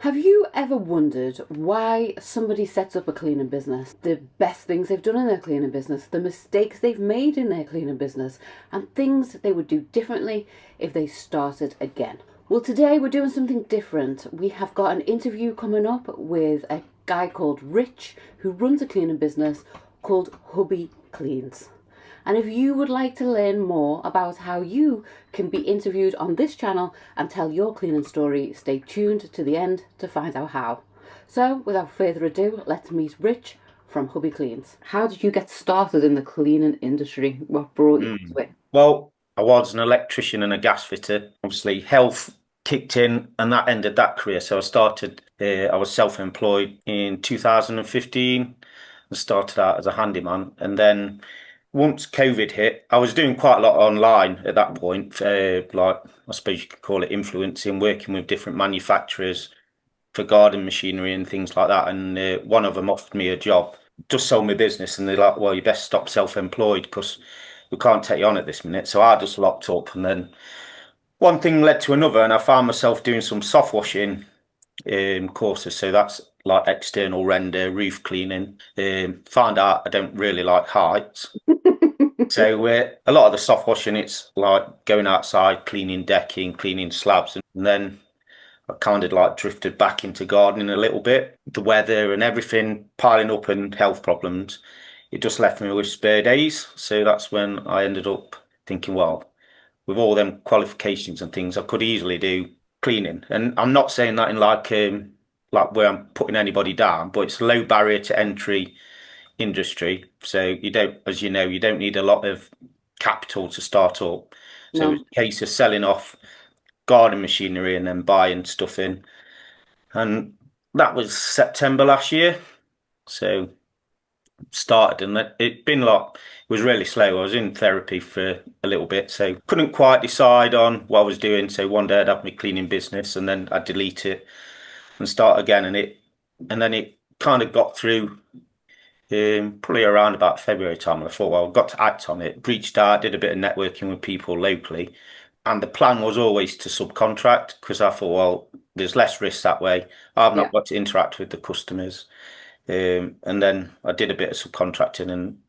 Have you ever wondered why somebody sets up a cleaning business? The best things they've done in their cleaning business, the mistakes they've made in their cleaning business, and things they would do differently if they started again. Well, today we're doing something different. We have got an interview coming up with a guy called Rich who runs a cleaning business called Hubby Cleans. And if you would like to learn more about how you can be interviewed on this channel and tell your cleaning story, stay tuned to the end to find out how. So, without further ado, let's meet Rich from Hubby Cleans. How did you get started in the cleaning industry? What brought you to it? Well, I was an electrician and a gas fitter. Obviously, health kicked in and that ended that career. So I was self-employed in 2015 and started out as a handyman. And then once COVID hit, I was doing quite a lot online at that point, like I suppose you could call it influencing, working with different manufacturers for garden machinery and things like that. And one of them offered me a job, just sold me business, and they're like, "Well, you best stop self-employed because we can't take you on at this minute." So I just locked up, and then one thing led to another, and I found myself doing some soft washing courses. So that's like external render, roof cleaning. Found out I don't really like heights. So a lot of the soft washing, it's like going outside, cleaning decking, cleaning slabs, and then I kind of like drifted back into gardening a little bit. The weather and everything piling up and health problems, it just left me with spare days. So that's when I ended up thinking, well, with all them qualifications and things, I could easily do cleaning. And I'm not saying that in like where I'm putting anybody down, but it's a low barrier to entry industry. So you don't, as you know, you don't need a lot of capital to start up. So it's No. a case of selling off garden machinery and then buying stuff in. And that was September last year. So started, and it'd been like, it was really slow. I was in therapy for a little bit, so couldn't quite decide on what I was doing. So one day I'd have my cleaning business and then I'd delete it and start again. And then it kind of got through probably around about February time. And I thought, well, I've got to act on it. Reached out, did a bit of networking with people locally. And the plan was always to subcontract because I thought, well, there's less risk that way. I've Yeah. not got to interact with the customers. And then I did a bit of subcontracting, and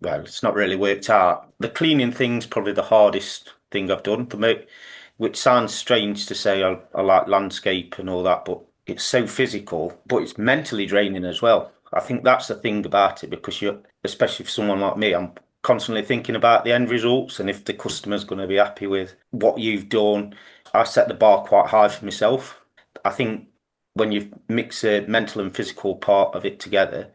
well, it's not really worked out. The cleaning thing's probably the hardest thing I've done for me, which sounds strange to say. I like landscape and all that, but it's so physical, but it's mentally draining as well. I think that's the thing about it because especially for someone like me, I'm constantly thinking about the end results and if the customer's going to be happy with what you've done. I set the bar quite high for myself. I think when you mix a mental and physical part of it together,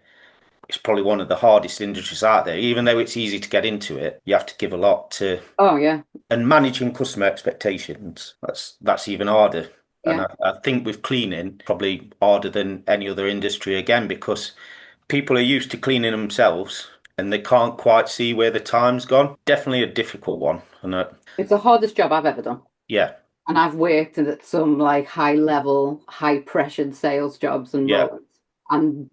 it's probably one of the hardest industries out there. Even though it's easy to get into it, you have to give a lot to, Oh, yeah. and managing customer expectations, that's even harder. And Yeah. I think with cleaning, probably harder than any other industry again, because people are used to cleaning themselves and they can't quite see where the time's gone. Definitely a difficult one. And It's the hardest job I've ever done. yeah, And I've worked at some like high level, high pressured sales jobs and yeah, roles. And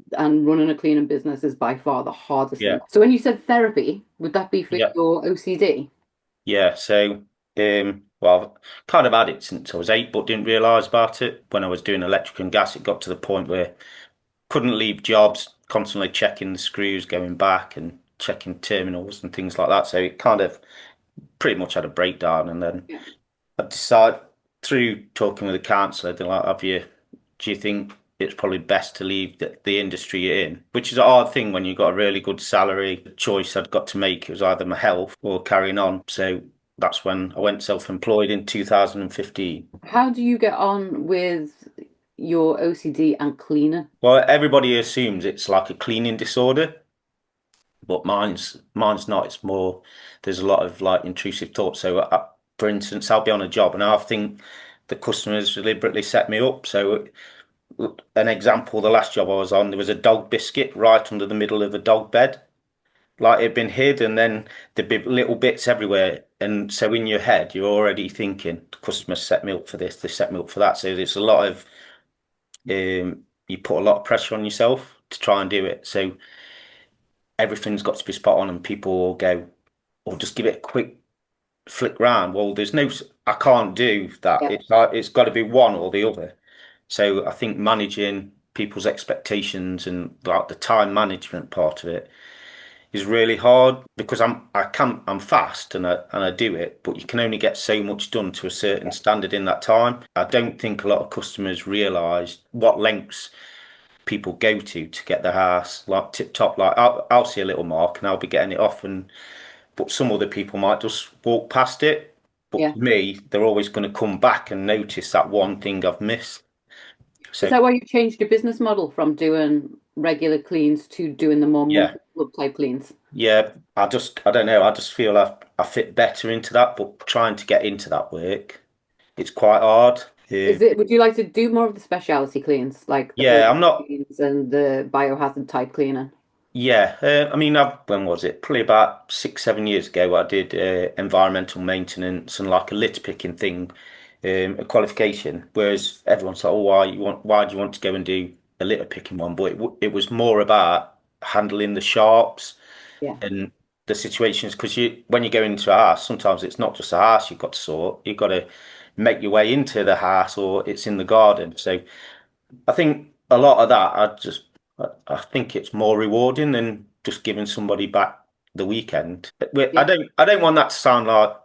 running a cleaning business is by far the hardest yeah, thing. So when you said therapy, would that be for yeah. your OCD? Yeah, so well, I've kind of had it since I was 8, but didn't realise about it. When I was doing electric and gas, it got to the point where couldn't leave jobs, constantly checking the screws, going back and checking terminals and things like that. So it kind of pretty much had a breakdown. And then Yeah. I decided through talking with the counsellor, they're like, do you think it's probably best to leave the industry you're in? Which is a hard thing when you've got a really good salary. The choice I'd got to make was either my health or carrying on. So that's when I went self-employed in 2015. How do you get on with your OCD and cleaning? Well, everybody assumes it's like a cleaning disorder, but mine's not. It's more, there's a lot of like intrusive thoughts. So, for instance, I'll be on a job and I think the customers deliberately set me up. So an example, the last job I was on, there was a dog biscuit right under the middle of the dog bed. Like it'd been hid, and then there'd be little bits everywhere. And so in your head, you're already thinking, the customer set me up for this, they set me up for that. So there's a lot of, you put a lot of pressure on yourself to try and do it. So everything's got to be spot on, and people will go, or just give it a quick flick round. Well, I can't do that. Yeah. It's like, it's got to be one or the other. So I think managing people's expectations and like the time management part of it is really hard because I'm fast and I do it, but you can only get so much done to a certain Yeah. standard in that time. I don't think a lot of customers realise what lengths people go to get their house like tip top. Like I'll see a little mark and I'll be getting it off, and but some other people might just walk past it. But Yeah. to me, they're always going to come back and notice that one thing I've missed. Is So that why you changed your business model from doing regular cleans to doing the more yeah, multi-club type cleans? yeah. I don't know. I just feel I fit better into that, but trying to get into that work, it's quite hard. Is it, would you like to do more of the specialty cleans, like the Yeah, building I'm not. cleans and the biohazard type cleaning? Yeah, I mean, when was it? Probably about 6, 7 years ago. I did environmental maintenance and like a litter picking thing, a qualification. Whereas everyone's like, "Oh, why do you want to go and do a litter picking one?" But it was more about handling the sharps Yeah. and the situations because when you go into a house, sometimes it's not just a house you've got to sort. You've got to make your way into the house or it's in the garden. So I think a lot of that, I think it's more rewarding than just giving somebody back the weekend. Yeah. I don't want that to sound like,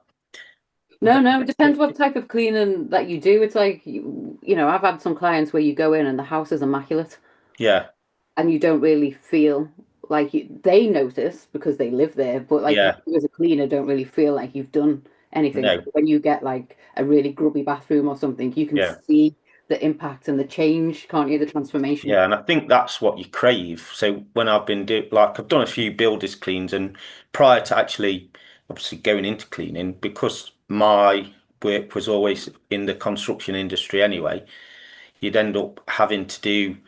No, no, it depends what type of cleaning that you do. It's like, I've had some clients where you go in and the house is immaculate yeah, and you don't really feel like they notice because they live there, but like yeah, you as a cleaner don't really feel like you've done anything. no, But when you get like a really grubby bathroom or something, you can yeah, see the impact and the change, can't you? The transformation. yeah, and I think that's what you crave. So when I've been I've done a few builders cleans, and prior to actually obviously going into cleaning, because my work was always in the construction industry anyway, you'd end up having to do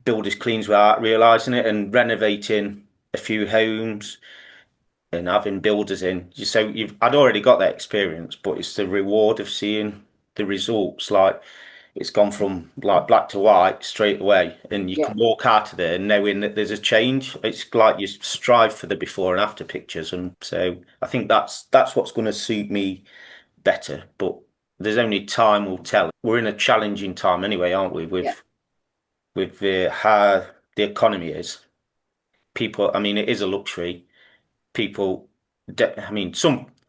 builders cleans without realising it and renovating a few homes and having builders in. So I'd already got that experience, but it's the reward of seeing the results. Like it's gone from like black to white straight away, and you Yeah, can walk out of there knowing that there's a change. It's like you strive for the before and after pictures, and so I think that's what's going to suit me better. But there's only time will tell. We're in a challenging time anyway, aren't we? yeah, With how the economy is. People, I mean, it is a luxury. People, I mean,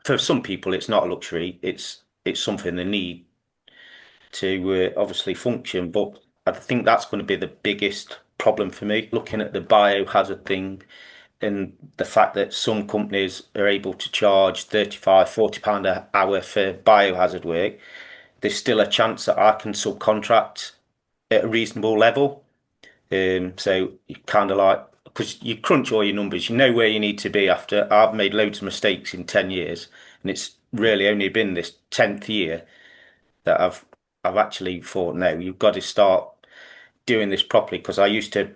for some people, it's not a luxury. It's something they need to obviously function. But I think that's going to be the biggest problem for me. Looking at the biohazard thing and the fact that some companies are able to charge 35, £40 an hour for biohazard work, there's still a chance that I can subcontract at a reasonable level. So you kind of like, because you crunch all your numbers, you know where you need to be after. I've made loads of mistakes in 10 years, and it's really only been this 10th year that I've actually thought, no, you've got to start doing this properly. Because I used to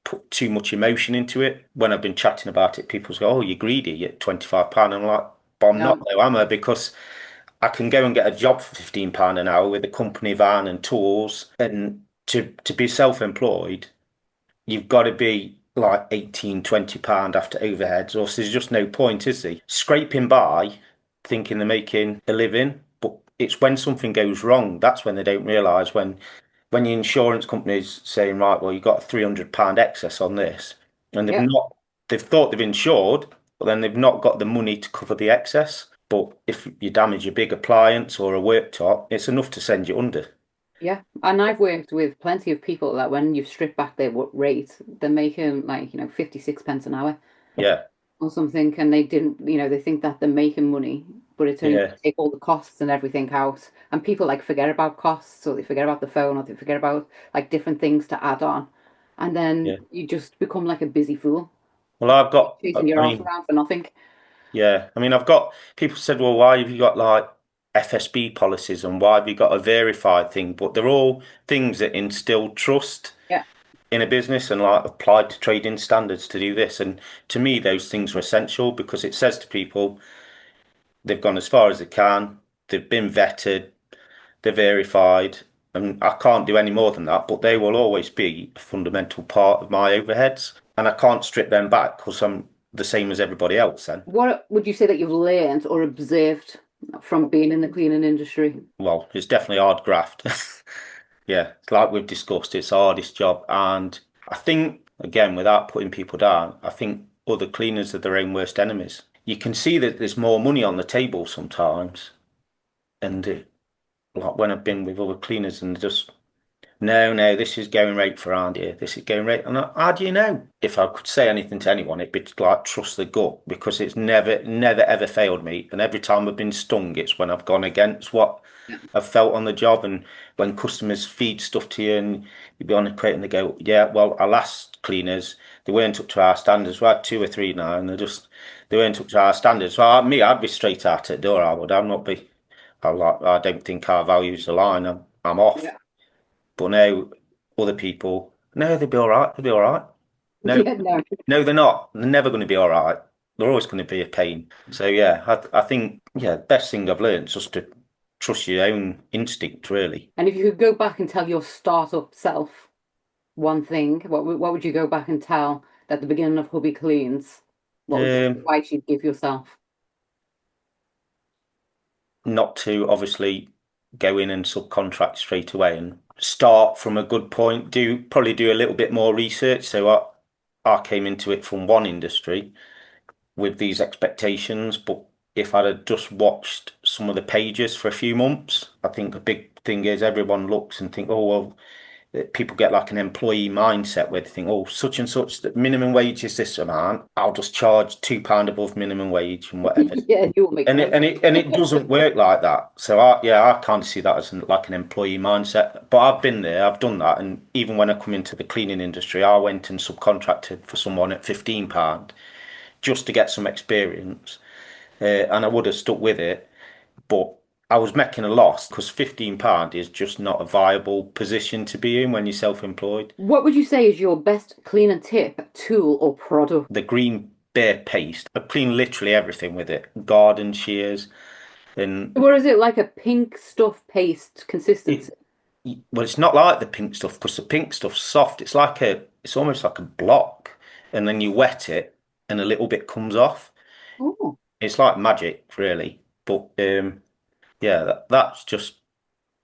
put too much emotion into it. When I've been chatting about it, people go, "Oh, you're greedy, you're £25." I'm like, but I'm not no, though, am I? Because I can go and get a job for £15 an hour with a company van and tools, and to be self-employed you've got to be like 18, £20 after overheads, or else there's just no point, is there? Scraping by, thinking they're making a living, but it's when something goes wrong, that's when they don't realise when the insurance company's saying, right, well, you've got a £300 excess on this, and yeah, they've thought they've insured, but then they've not got the money to cover the excess. But if you damage a big appliance or a worktop, it's enough to send you under. yeah. And I've worked with plenty of people that when you've stripped back their rate, they're making like, 56 pence an hour Yeah, or something, and they didn't, they think that they're making money, but it's only yeah, take all the costs and everything out. And people like forget about costs, or they forget about the phone, or they forget about like different things to add on. And then yeah. you just become like a busy fool, Well, chasing your I arse mean, around for nothing. yeah, I mean, I've got people said, well, why have you got like FSB policies and why have you got a verified thing? But they're all things that instill trust Yeah, in a business and like applied to trading standards to do this. And to me, those things are essential because it says to people they've gone as far as they can, they've been vetted, they're verified, and I can't do any more than that, but they will always be a fundamental part of my overheads. And I can't strip them back because I'm the same as everybody else then. what would you say that you've learned or observed from being in the cleaning industry? Well, it's definitely hard graft. Yeah, like we've discussed, it's the hardest job. And I think, again, without putting people down, I think other cleaners are their own worst enemies. You can see that there's more money on the table sometimes. And like when I've been with other cleaners and just, no, no, this is going rate for around here. This is going rate. And how do you know? If I could say anything to anyone, it'd be like trust the gut because it's never, ever failed me. And every time I've been stung, it's when I've gone against what Yeah. I've felt on the job. And when customers feed stuff to you and you be on the crate and they go, yeah, well, our last cleaners, they weren't up to our standards. We had two or three now and they weren't up to our standards. So I'd be straight out at the door. I would. I'd not be. I don't think our values align. I'm off. Yeah. But now other people, no, they'll be all right. They'll be all right. No, Yeah, no. no, they're not. They're never going to be all right. They're always going to be a pain. So yeah, I think yeah, best thing I've learned is just to trust your own instinct, really. And if you could go back and tell your startup self one thing, what would you go back and tell at the beginning of Hubby Cleans? What would be the Um, advice you'd give yourself? Not to obviously go in and subcontract straight away and start from a good point. Do a little bit more research. So I came into it from one industry with these expectations, but if I'd have just watched some of the pages for a few months, I think a big thing is everyone looks and think, oh well, people get like an employee mindset where they think, oh, such and such, the minimum wage is this amount. I'll just charge £2 above minimum wage and whatever. Yeah, you will make And it sense. and it and it doesn't work like that. So I kind of see that as like an employee mindset. But I've been there, I've done that, and even when I come into the cleaning industry, I went and subcontracted for someone at £15 just to get some experience, and I would have stuck with it, but I was making a loss because £15 is just not a viable position to be in when you're self-employed. What would you say is your best cleaner tip, tool, or product? The green bear paste, I clean literally everything with it, garden shears, and What is it like a pink stuff paste it. consistency? Well, it's not like the pink stuff because the pink stuff's soft. It's almost like a block, and then you wet it, and a little bit comes off. Oh, It's like magic, really. But yeah, that's just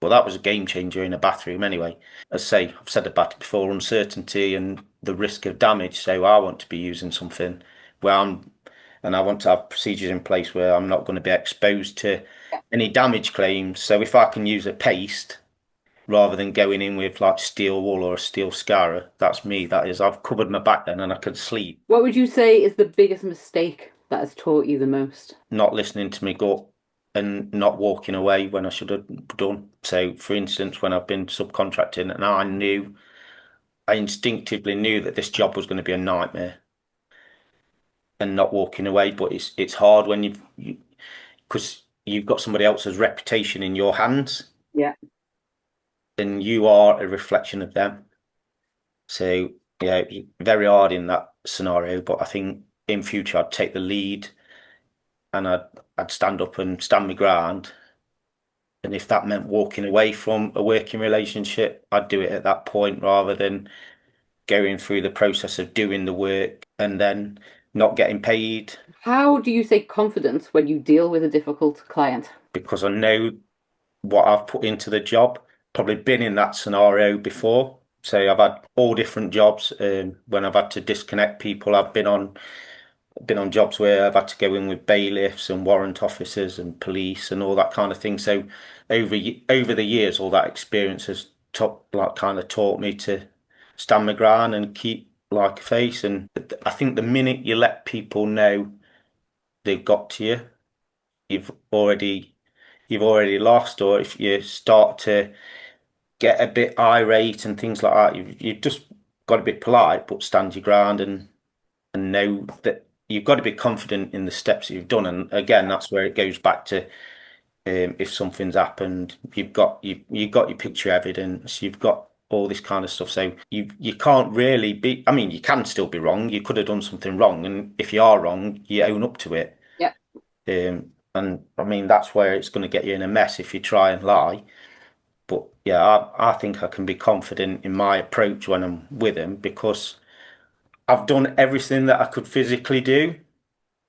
well, that was a game changer in a bathroom anyway. As I say, I've said about it before, uncertainty and the risk of damage. So I want to be using something where and I want to have procedures in place where I'm not going to be exposed to yeah. any damage claims. So if I can use a paste rather than going in with like steel wool or a steel scara, that's me. That is, I've covered my back then and I could sleep, What would you say is the biggest mistake that has taught you the most? not listening to my gut and not walking away when I should have done. So, for instance, when I've been subcontracting and I instinctively knew that this job was going to be a nightmare and not walking away. But it's hard when because you've got somebody else's reputation in your hands Yeah. and you are a reflection of them. So yeah, it was very hard in that scenario. But I think in future I'd take the lead and I'd stand up and stand my ground. And if that meant walking away from a working relationship, I'd do it at that point rather than going through the process of doing the work and then not getting paid How do you say confidence when you deal with a difficult client? because I know what I've put into the job. Probably been in that scenario before. So I've had all different jobs. When I've had to disconnect people, I've been on jobs where I've had to go in with bailiffs and warrant officers and police and all that kind of thing. So over the years, all that experience has kind of taught me to stand my ground and keep like a face. And I think the minute you let people know they've got to you, you've already you've already lost. Or if you start to get a bit irate and things like that, you've just got to be polite but stand your ground and know that you've got to be confident in the steps that you've done. And again, that's where it goes back to if something's happened, you've got your picture evidence, you've got all this kind of stuff. So you can't really be. I mean, you can still be wrong. You could have done something wrong, and if you are wrong, you own up to it. Yeah. And I mean, that's where it's going to get you in a mess if you try and lie. But yeah, I think I can be confident in my approach when I'm with him because I've done everything that I could physically do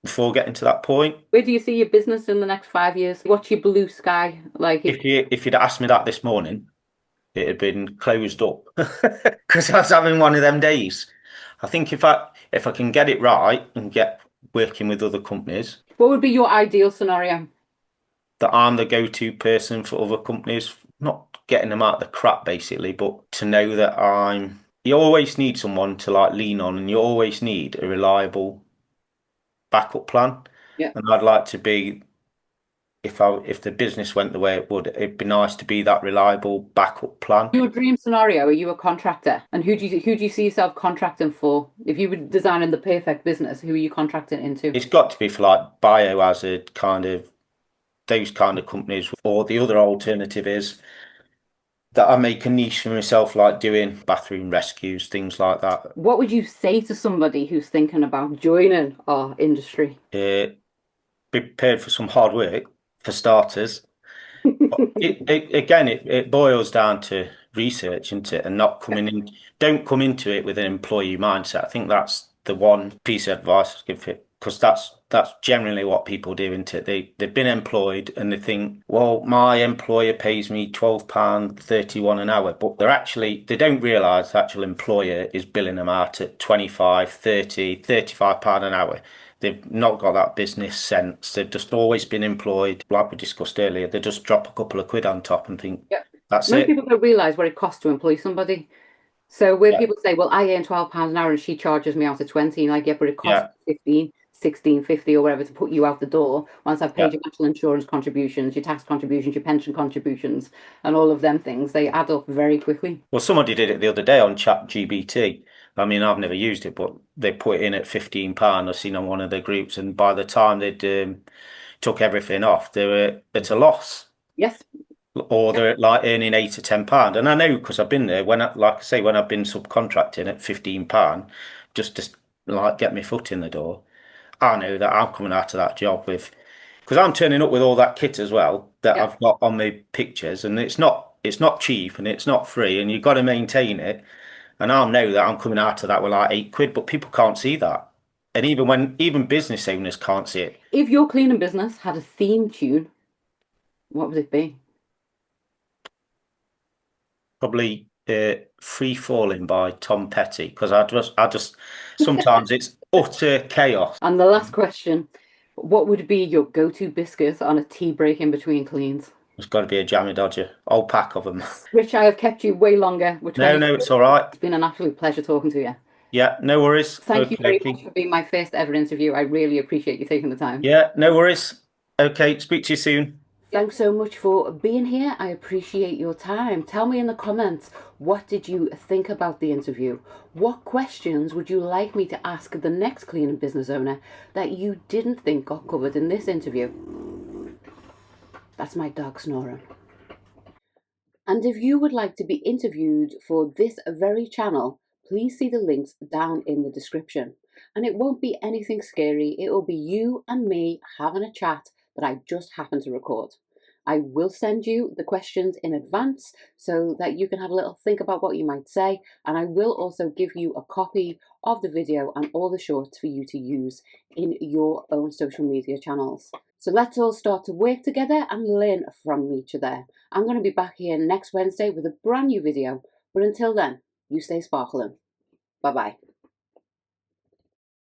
before getting to that point. Where do you see your business in the next 5 years? What's your blue sky like? If you'd asked me that this morning, it had been closed up because I was having one of them days. I think if I can get it right and get working with other companies, What would be your ideal scenario? that I'm the go-to person for other companies, not getting them out of the crap basically, but to know that you always need someone to like lean on, and you always need a reliable backup plan. Yeah. And I'd like to be, if the business went the way it would, it'd be nice to be that reliable backup plan. Your dream scenario, are you a contractor? And who do you see yourself contracting for? If you were designing the perfect business, who are you contracting into? It's got to be for like biohazard kind of those kind of companies, or the other alternative is that I make a niche for myself, like doing bathroom rescues, things like that. What would you say to somebody who's thinking about joining our industry? Be prepared for some hard work for starters. It boils down to research, isn't it? And not coming in, don't come into it with an employee mindset. I think that's the one piece of advice I'd give it, because that's generally what people do, isn't it? They've been employed and they think, well, my employer pays me £12.31 an hour, but they don't realise the actual employer is billing them out at 25, 30, £35 an hour. They've not got that business sense. They've just always been employed, like we discussed earlier. They just drop a couple of quid on top and think, Yeah. that's Most it. people don't realise what it costs to employ somebody. So where Yeah, people say, well, I earn £12 an hour and she charges me out at 20, and I get, but it costs yeah, 15, 16.50 or whatever to put you out the door once I've yeah. paid your national insurance contributions, your tax contributions, your pension contributions, and all of them things. They add up very quickly. Well, somebody did it the other day on ChatGPT. I mean, I've never used it, but they put it in at £15. I've seen on one of the groups, and by the time they'd took everything off, they were at a loss, Yes. or they're like earning £8 or £10. And I know because I've been there like I say, when I've been subcontracting at £15, just to like get my foot in the door. I know that I'm coming out of that job with, because I'm turning up with all that kit as well that Yeah. I've got on my pictures, and it's not cheap and it's not free, and you've got to maintain it. And I know that I'm coming out of that with like £8, but people can't see that. And even business owners can't see it. If your cleaning business had a theme tune, what would it be? Probably Free Falling by Tom Petty, because I just sometimes it's utter chaos. And the last question, what would be your go-to biscuit on a tea break in between cleans? There's got to be a jammy dodger, whole pack of them. Rich, I have kept you way longer. We're No, 20. no, it's all right. It's been an absolute pleasure talking to you. Yeah, no worries. Thank you Okay, very much okay. for being my first ever interview. I really appreciate you taking the time. Yeah, no worries. Okay, speak to you soon. Thanks so much for being here. I appreciate your time. Tell me in the comments, what did you think about the interview? What questions would you like me to ask the next cleaning business owner that you didn't think got covered in this interview? That's my dog snoring. And if you would like to be interviewed for this very channel, please see the links down in the description. And it won't be anything scary, it will be you and me having a chat that I just happened to record. I will send you the questions in advance so that you can have a little think about what you might say, and I will also give you a copy of the video and all the shorts for you to use in your own social media channels. So let's all start to work together and learn from each other. I'm going to be back here next Wednesday with a brand new video, but until then, you stay sparkling. Bye bye.